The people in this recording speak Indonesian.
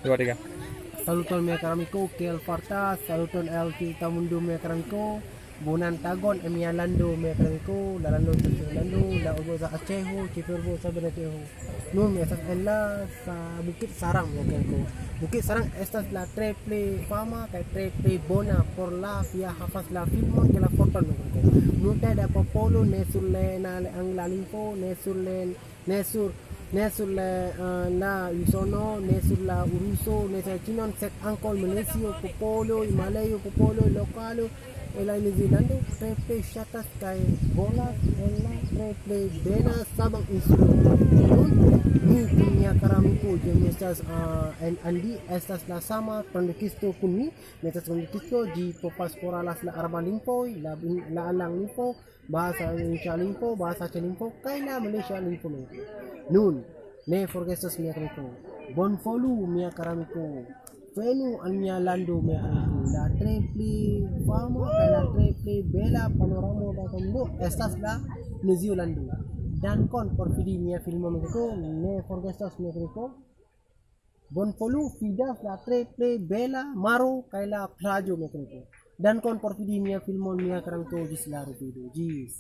Dua tiga. Saluton mia karamiko kel farta, saluton el kita mundo mia karamiko, bunan tagon emia lando mia karamiko, la lando lando, la ugo sa aceho, cipurbo sa beneteho. No mia sa ella sa Bukit Sarang mia karamiko. Bukit Sarang estas la triple fama, kay triple bona por la via hafas la filmo que la foto mia karamiko. Nunca da popolo ne sulle na ang la limpo, ne sulle ne sur ne sulle la usono ne sulla uruso ne sa chinon set ancol manesio popolo himalayo popolo localo e la New Zealando treple shatas kai bola treple bena sabang instrumento ni punya karamiko jemisas en andi estas la sama conquisto kunni metas conquisto di popas poralas la arba limpo la alang limpo bahasa Indonesia limpo bahasa Celimpo kai la Malaysia limpo nun ne forgestos mia karamiko bon folu mia karamiko venu an mia lando mia karamiko la triple fama kai la triple bella panorama da kondo estas la New Zealando dan kon por fidi mia filmo mia ne forgestos mia karamiko bon folu fidas la triple bella maro kai la plajo mia karamiko dan kon por fidi mia filmo mia karamiko gis la rupido gis